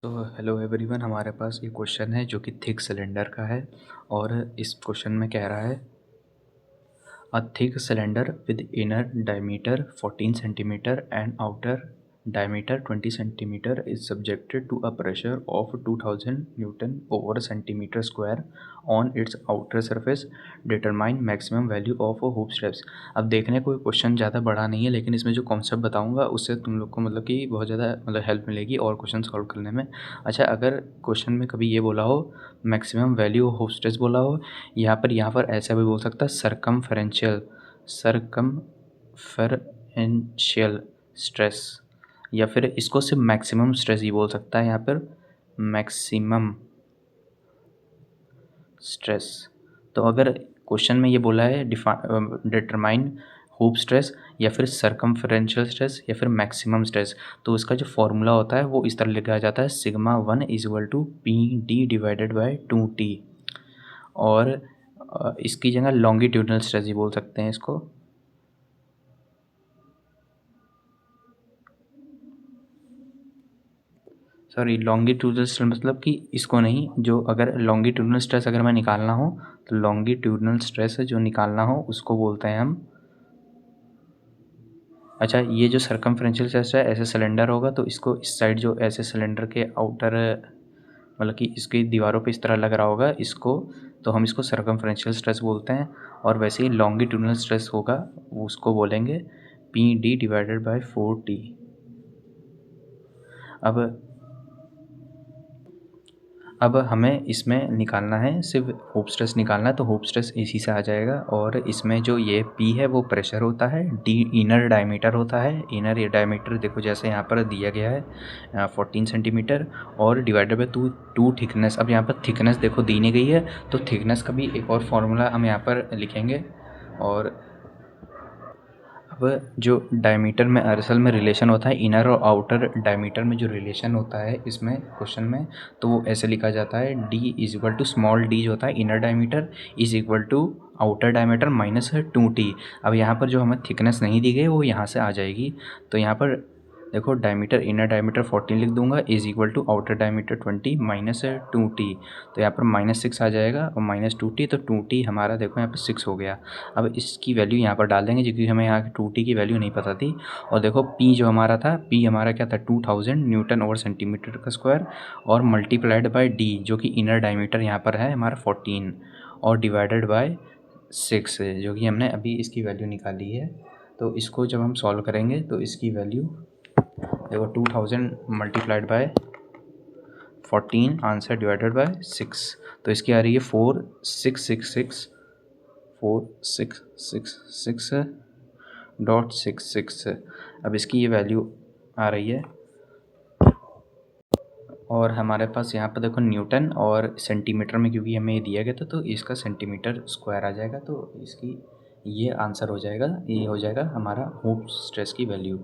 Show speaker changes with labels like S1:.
S1: तो hello everyone, हमारे पास एक क्वेश्चन है जो कि थिक सिलेंडर का है। और इस क्वेश्चन में कह रहा है a thick cylinder with inner diameter 14 centimetre and outer diameter 20 centimeter is subjected to a pressure of 2000 Newton over centimeter square on its outer surface. Determine maximum value of hoop stress. अब देखने को question ज़्यादा बड़ा नहीं है, लेकिन इसमें जो कॉन्सेप्ट बताऊंगा उससे तुम लोग को मतलब कि बहुत ज़्यादा हेल्प मिलेगी और क्वेश्चन सॉल्व करने में। अच्छा, अगर क्वेश्चन में कभी ये बोला हो मैक्सिमम वैल्यू ऑफ स्ट्रेस बोला हो, यहाँ पर ऐसा भी बोल सकता है सरकमफेरेंशियल स्ट्रेस, या फिर इसको सिर्फ मैक्सिमम स्ट्रेस ही बोल सकता है यहाँ पर, मैक्सिमम स्ट्रेस। तो अगर क्वेश्चन में ये बोला है डिटरमाइन हूप स्ट्रेस या फिर सरकमफेरेंशियल स्ट्रेस या फिर मैक्सिमम स्ट्रेस, तो उसका जो फॉर्मूला होता है वो इस तरह लिखा जाता है sigma 1 equal to PD divided by 2T। और इसकी जगह लॉन्गिट्यूडनल स्ट्रेस ही बोल सकते हैं इसको। सॉरी, लॉन्गिट्यूडनल स्ट्रेस मतलब कि इसको नहीं, जो अगर लॉन्गिट्यूडनल स्ट्रेस अगर मैं निकालना हो तो लॉन्गिट्यूडनल स्ट्रेस जो निकालना हो उसको बोलते हैं हम। अच्छा, ये जो सरकमफ्रेंशियल स्ट्रेस है, ऐसे सिलेंडर होगा तो इसको इस साइड जो ऐसे सिलेंडर के आउटर मतलब कि इसकी दीवारों पे इस तरह लग रहा होगा इसको, तो हम इसको सरकमफ्रेंशियल स्ट्रेस बोलते हैं। और वैसे ही लॉन्गिट्यूडनल स्ट्रेस होगा उसको बोलेंगे PD डिवाइडेड बाई 4T। अब हमें इसमें निकालना है, सिर्फ हूप स्ट्रेस निकालना है, तो हूप स्ट्रेस इसी से आ जाएगा। और इसमें जो ये P है वो प्रेशर होता है, D इनर डायमीटर होता है। इनर ये डायमीटर देखो जैसे यहाँ पर दिया गया है 14 सेंटीमीटर, और डिवाइडेड बाई टू थिकनेस। अब यहाँ पर थिकनेस देखो दी नहीं गई है, तो थिकनेस का भी एक और फार्मूला हम यहाँ पर लिखेंगे। और अब जो डायमीटर में असल में रिलेशन होता है, इनर और आउटर डायमीटर में जो रिलेशन होता है इसमें क्वेश्चन में, तो वो ऐसे लिखा जाता है D is equal to small d जो होता है inner diameter is equal to outer diameter minus 2T। अब यहाँ पर जो हमें थिकनेस नहीं दी गई वो यहाँ से आ जाएगी। तो यहाँ पर देखो डायमीटर इनर डायमीटर 14 लिख दूंगा is equal to outer diameter 20 minus 2T। तो यहाँ पर -6 आ जाएगा और माइनस 2T, तो 2T हमारा देखो यहाँ पर 6 हो गया। अब इसकी वैल्यू यहाँ पर डाल देंगे क्योंकि हमें यहाँ 2T की वैल्यू नहीं पता थी। और देखो P जो हमारा था, P हमारा क्या था 2000 न्यूटन ओवर सेंटीमीटर का स्क्वायर, और मल्टीप्लाइड बाय D जो कि इनर डायमीटर यहाँ पर है हमारा 14, और डिवाइडेड बाय 6 जो कि हमने अभी इसकी वैल्यू निकाली है। तो इसको जब हम सॉल्व करेंगे तो इसकी वैल्यू देखो 2000 multiplied by 14 answer divided by 6, तो इसकी आ रही है 4666.66। अब इसकी ये वैल्यू आ रही है। और हमारे पास यहाँ पर देखो न्यूटन और सेंटीमीटर में क्योंकि हमें ये दिया गया था, तो इसका सेंटीमीटर स्क्वायर आ जाएगा। तो इसकी ये आंसर हो जाएगा, ये हो जाएगा हमारा हूप स्ट्रेस की वैल्यू।